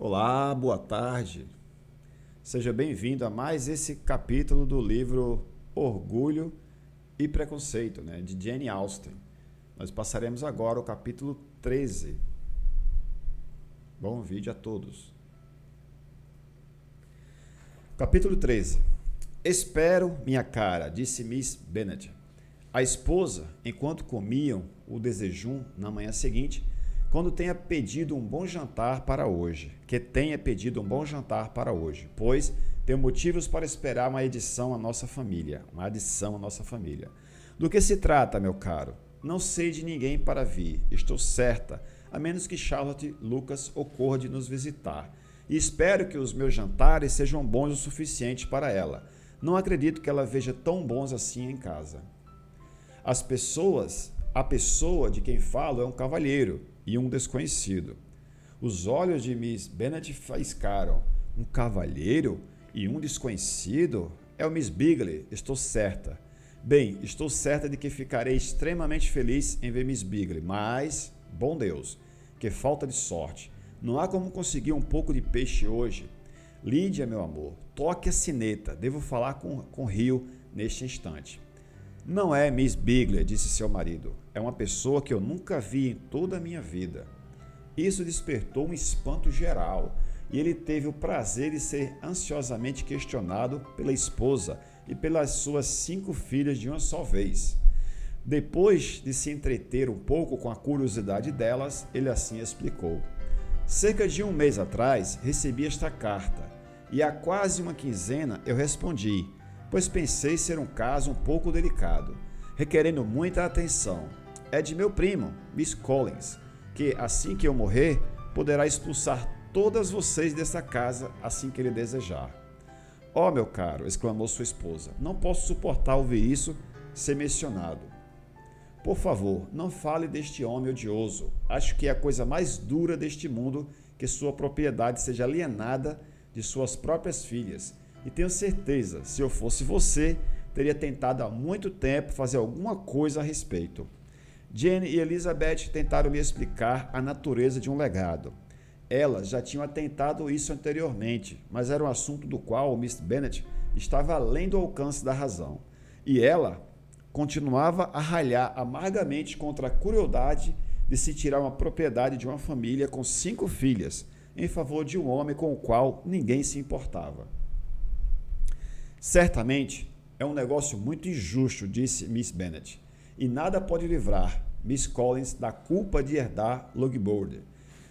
Olá, boa tarde. Seja bem-vindo a mais esse capítulo do livro Orgulho e Preconceito, de Jane Austen. Nós passaremos agora ao capítulo 13. Bom vídeo a todos. Capítulo 13. Espero, minha cara, disse Miss Bennet. A esposa, enquanto comiam o desejum na manhã seguinte, quando tenha pedido um bom jantar para hoje, pois tenho motivos para esperar uma adição à nossa família. Do que se trata, meu caro? Não sei de ninguém para vir, estou certa, a menos que Charlotte Lucas ocorra de nos visitar. E espero que os meus jantares sejam bons o suficiente para ela. Não acredito que ela veja tão bons assim em casa. A pessoa de quem falo é um cavalheiro e um desconhecido. Os olhos de Miss Bennet faiscaram. Um cavalheiro e um desconhecido? É o Miss Bingley, estou certa. Bem, estou certa de que ficarei extremamente feliz em ver Miss Bingley, mas, bom Deus, que falta de sorte. Não há como conseguir um pouco de peixe hoje. Lídia, meu amor, toque a sineta. Devo falar com Rio neste instante. Não é Miss Bingley, disse seu marido. É uma pessoa que eu nunca vi em toda a minha vida. Isso despertou um espanto geral, e ele teve o prazer de ser ansiosamente questionado pela esposa e pelas suas 5 filhas de uma só vez. Depois de se entreter um pouco com a curiosidade delas, ele assim explicou. Cerca de um mês atrás, recebi esta carta, e há quase uma quinzena eu respondi, pois pensei ser um caso um pouco delicado, requerendo muita atenção. É de meu primo, Miss Collins, que, assim que eu morrer, poderá expulsar todas vocês dessa casa assim que ele desejar. Oh, meu caro, exclamou sua esposa, não posso suportar ouvir isso ser mencionado. Por favor, não fale deste homem odioso. Acho que é a coisa mais dura deste mundo que sua propriedade seja alienada de suas próprias filhas. E tenho certeza, se eu fosse você, teria tentado há muito tempo fazer alguma coisa a respeito. Jane e Elizabeth tentaram me explicar a natureza de um legado. Elas já tinham tentado isso anteriormente, mas era um assunto do qual Miss Bennet estava além do alcance da razão. E ela continuava a ralhar amargamente contra a crueldade de se tirar uma propriedade de uma família com 5 filhas, em favor de um homem com o qual ninguém se importava. Certamente é um negócio muito injusto, disse Miss Bennet, e nada pode livrar Miss Collins da culpa de herdar Loughborough.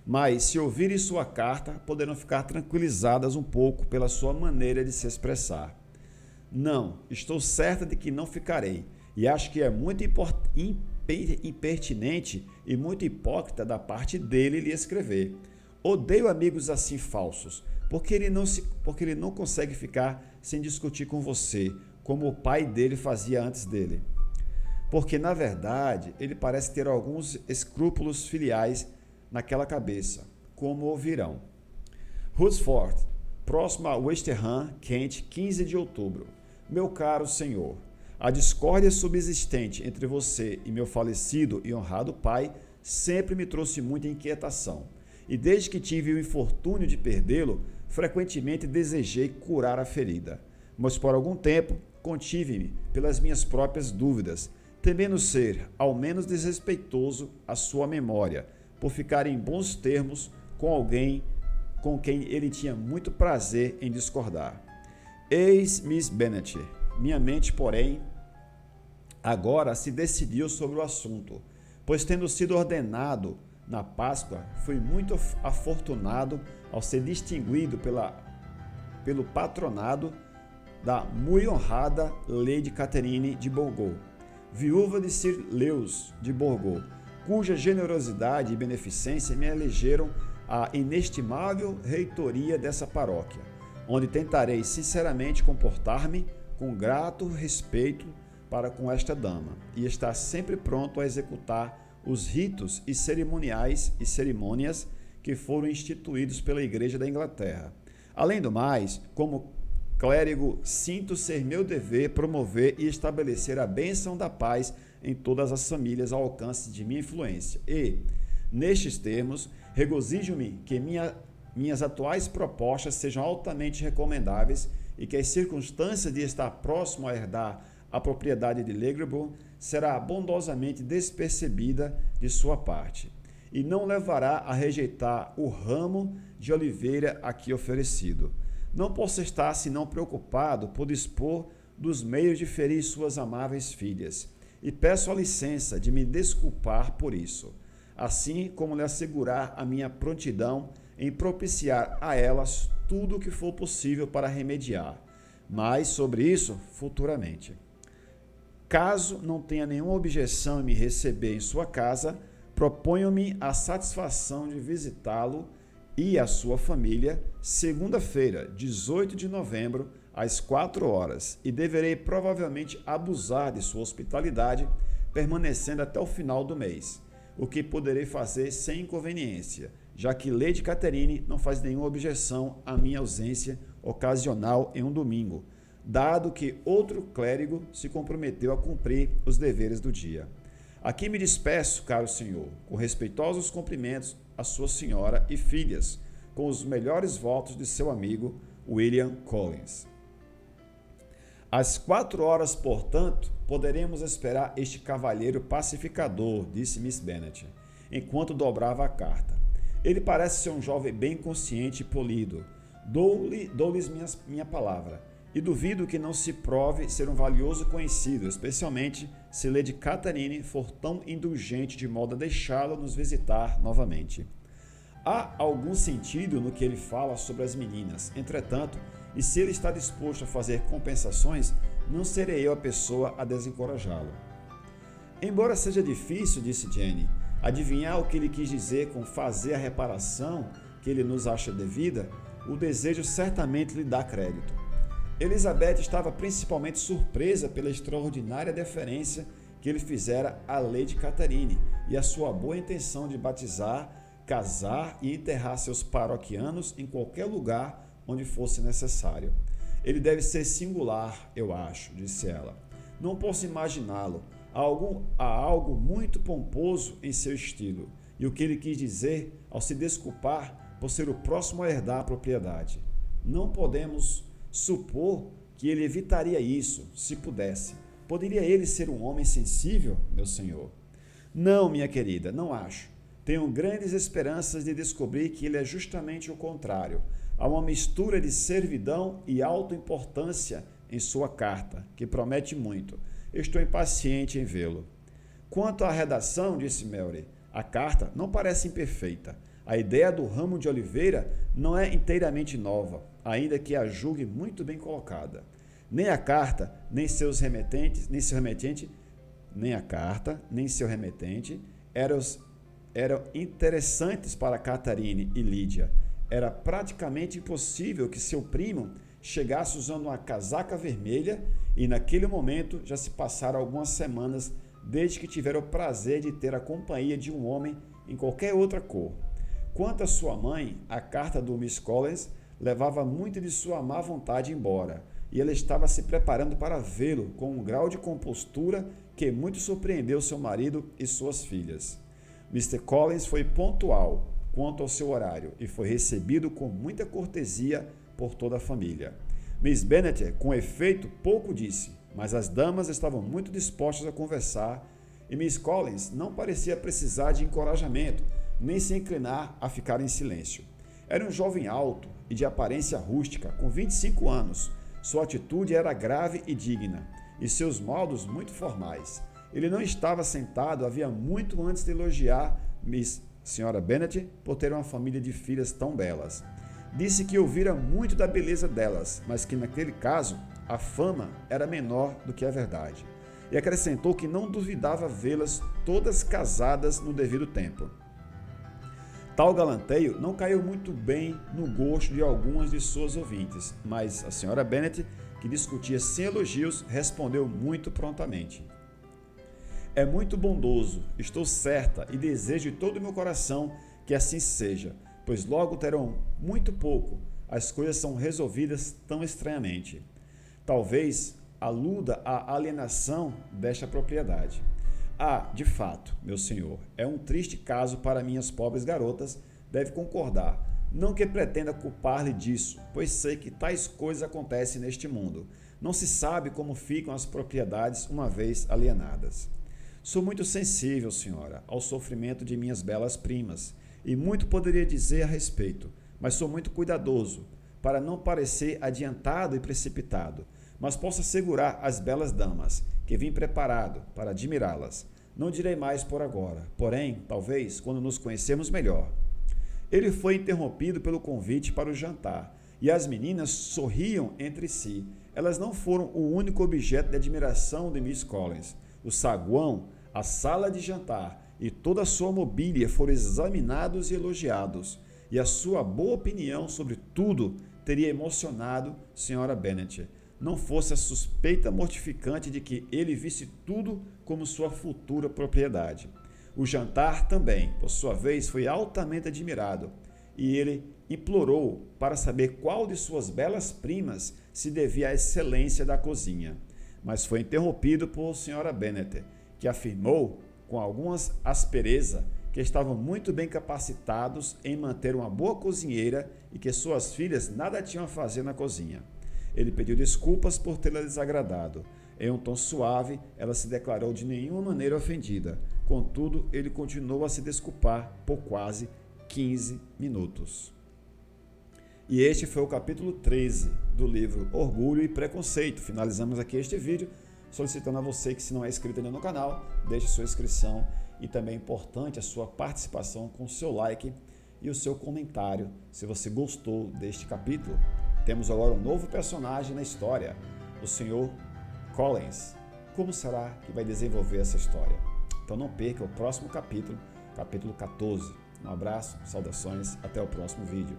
Mas, se ouvirem sua carta, poderão ficar tranquilizadas um pouco pela sua maneira de se expressar. Não, estou certa de que não ficarei, e acho que é muito impertinente e muito hipócrita da parte dele lhe escrever. Odeio amigos assim falsos, porque ele não consegue ficar sem discutir com você, como o pai dele fazia antes dele. Porque, na verdade, ele parece ter alguns escrúpulos filiais naquela cabeça, como ouvirão. Hunsford, próximo a Westerham, Kent, 15 de outubro. Meu caro senhor, a discórdia subsistente entre você e meu falecido e honrado pai sempre me trouxe muita inquietação, e desde que tive o infortúnio de perdê-lo, frequentemente desejei curar a ferida, mas por algum tempo contive-me pelas minhas próprias dúvidas, temendo ser, ao menos, desrespeitoso à sua memória, por ficar em bons termos com alguém com quem ele tinha muito prazer em discordar. Eis Miss Bennet. Minha mente, porém, agora se decidiu sobre o assunto, pois tendo sido ordenado na Páscoa, fui muito afortunado ao ser distinguido pelo patronado da muito honrada Lady Catherine de Bourgogne, viúva de Sir Lewis de Bourgogne, cuja generosidade e beneficência me elegeram a inestimável reitoria dessa paróquia, onde tentarei sinceramente comportar-me com grato respeito para com esta dama e estar sempre pronto a executar os ritos e cerimônias que foram instituídos pela Igreja da Inglaterra. Além do mais, como clérigo, sinto ser meu dever promover e estabelecer a bênção da paz em todas as famílias ao alcance de minha influência. E, nestes termos, regozijo-me que minha minhas atuais propostas sejam altamente recomendáveis e que as circunstâncias de estar próximo a herdar a propriedade de Legreburn será bondosamente despercebida de sua parte, e não levará a rejeitar o ramo de oliveira aqui oferecido. Não posso estar senão preocupado por dispor dos meios de ferir suas amáveis filhas, e peço a licença de me desculpar por isso, assim como lhe assegurar a minha prontidão em propiciar a elas tudo o que for possível para remediar, mas sobre isso futuramente. Caso não tenha nenhuma objeção em me receber em sua casa, proponho-me a satisfação de visitá-lo e a sua família segunda-feira, 18 de novembro, às 4 horas, e deverei provavelmente abusar de sua hospitalidade, permanecendo até o final do mês, o que poderei fazer sem inconveniência, já que Lady Catherine não faz nenhuma objeção à minha ausência ocasional em um domingo, dado que outro clérigo se comprometeu a cumprir os deveres do dia. Aqui me despeço, caro senhor, com respeitosos cumprimentos à sua senhora e filhas, com os melhores votos de seu amigo William Collins. Às 4 horas, portanto, poderemos esperar este cavalheiro pacificador, disse Miss Bennet, enquanto dobrava a carta. Ele parece ser um jovem bem consciente e polido. Dou-lhes minha palavra, e duvido que não se prove ser um valioso conhecido, especialmente se Lady Catherine for tão indulgente de modo a deixá-lo nos visitar novamente. Há algum sentido no que ele fala sobre as meninas, entretanto, e se ele está disposto a fazer compensações, não serei eu a pessoa a desencorajá-lo. Embora seja difícil, disse Jenny, adivinhar o que ele quis dizer com fazer a reparação que ele nos acha devida, o desejo certamente lhe dá crédito. Elizabeth estava principalmente surpresa pela extraordinária deferência que ele fizera a Lady Catherine e a sua boa intenção de batizar, casar e enterrar seus paroquianos em qualquer lugar onde fosse necessário. Ele deve ser singular, eu acho, disse ela. Não posso imaginá-lo. Há algo muito pomposo em seu estilo, e o que ele quis dizer ao se desculpar por ser o próximo a herdar a propriedade. Não podemos supor que ele evitaria isso, se pudesse. Poderia ele ser um homem sensível, meu senhor? Não, minha querida, não acho. Tenho grandes esperanças de descobrir que ele é justamente o contrário. Há uma mistura de servidão e autoimportância em sua carta, que promete muito. Estou impaciente em vê-lo. Quanto à redação, disse Mary, a carta não parece imperfeita. A ideia do ramo de oliveira não é inteiramente nova, ainda que a julgue muito bem colocada. Nem a carta, nem seu remetente eram interessantes para Catherine e Lídia. Era praticamente impossível que seu primo chegasse usando uma casaca vermelha e naquele momento já se passaram algumas semanas desde que tivera o prazer de ter a companhia de um homem em qualquer outra cor. Quanto à sua mãe, a carta do Miss Collins levava muito de sua má vontade embora, e ela estava se preparando para vê-lo com um grau de compostura que muito surpreendeu seu marido e suas filhas. Mr. Collins foi pontual quanto ao seu horário e foi recebido com muita cortesia por toda a família. Miss Bennet, com efeito, pouco disse, mas as damas estavam muito dispostas a conversar e Miss Collins não parecia precisar de encorajamento, nem se inclinar a ficar em silêncio. Era um jovem alto e de aparência rústica, com 25 anos. Sua atitude era grave e digna, e seus modos muito formais. Ele não estava sentado havia muito antes de elogiar Sra. Bennet por ter uma família de filhas tão belas. Disse que ouvira muito da beleza delas, mas que naquele caso a fama era menor do que a verdade. E acrescentou que não duvidava vê-las todas casadas no devido tempo. Tal galanteio não caiu muito bem no gosto de algumas de suas ouvintes, mas a Sra. Bennet, que discutia sem elogios, respondeu muito prontamente. É muito bondoso, estou certa e desejo de todo o meu coração que assim seja, pois logo terão muito pouco, as coisas são resolvidas tão estranhamente. Talvez aluda à alienação desta propriedade. De fato, meu senhor, é um triste caso para minhas pobres garotas, deve concordar, Não que pretenda culpar-lhe disso, pois sei que tais coisas acontecem neste mundo. Não se sabe como ficam as propriedades uma vez alienadas. Sou muito sensível, senhora, ao sofrimento de minhas belas primas, e muito poderia dizer a respeito, mas sou muito cuidadoso, para não parecer adiantado e precipitado, mas posso assegurar às belas damas que vim preparado para admirá-las. Não direi mais por agora, porém, talvez, quando nos conhecermos melhor. Ele foi interrompido pelo convite para o jantar, e as meninas sorriam entre si. Elas não foram o único objeto de admiração de Miss Collins. O saguão, a sala de jantar e toda a sua mobília foram examinados e elogiados, e a sua boa opinião sobre tudo teria emocionado Sra. Bennet, não fosse a suspeita mortificante de que ele visse tudo como sua futura propriedade. O jantar também, por sua vez, foi altamente admirado, e ele implorou para saber qual de suas belas primas se devia à excelência da cozinha, mas foi interrompido por Sra. Bennet, que afirmou, com alguma aspereza, que estavam muito bem capacitados em manter uma boa cozinheira e que suas filhas nada tinham a fazer na cozinha. Ele pediu desculpas por tê-la desagradado. Em um tom suave, ela se declarou de nenhuma maneira ofendida. Contudo, ele continuou a se desculpar por quase 15 minutos. E este foi o capítulo 13 do livro Orgulho e Preconceito. Finalizamos aqui este vídeo solicitando a você que, se não é inscrito ainda no canal, deixe sua inscrição, e também é importante a sua participação com o seu like e o seu comentário se você gostou deste capítulo. Temos agora um novo personagem na história, o Sr. Collins. Como será que vai desenvolver essa história? Então não perca o próximo capítulo, capítulo 14. Um abraço, saudações, até o próximo vídeo.